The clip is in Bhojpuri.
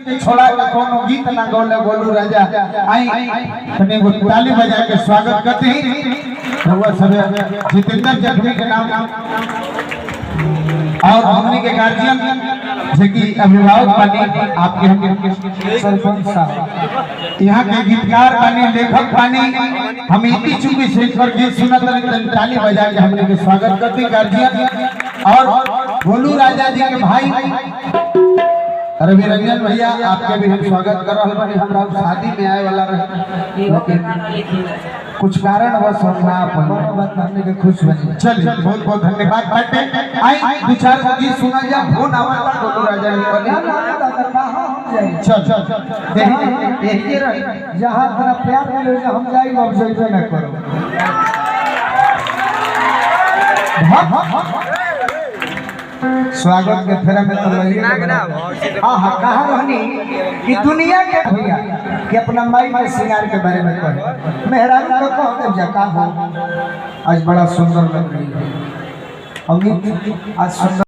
छोड़ा के कोनो गीत ना गौले गोलू राजा आई तने वो ताली बजा के स्वागत करते हैं हुआ सब जितेंद्र जखमी के नाम और हमने के गार्जियन जे की अभिभावक बने आपके सरपंच साहब यहाँ के गीतकार बने लेखक बने हम इतनी चुकी से पर गीत सुना ताली बजा के हमने के स्वागत करते गार्जियन और गोलू राजा जी के भाई रवि रंजन भैया आपके भी हम स्वागत कर रहे हैं। हमरा शादी में आए वाला रहे लेकिन कुछ कारण बस ना बात करने के खुश बने चलिए बहुत बहुत धन्यवाद बाटे आई दो चार गीत सुना जा फोन आवा गोलू राजा जी चल चल यही रहे जहां तेरा प्यार मिले हम जाई अब जइबे ना करो स्वागत के फेरा में तो लगी हां हां कहां रहनी कि दुनिया के भैया कि अपना माई के श्रृंगार के बारे में कहे मेहरान को कह दे का हो आज बड़ा सुंदर लग रही है अमित आज सुंदर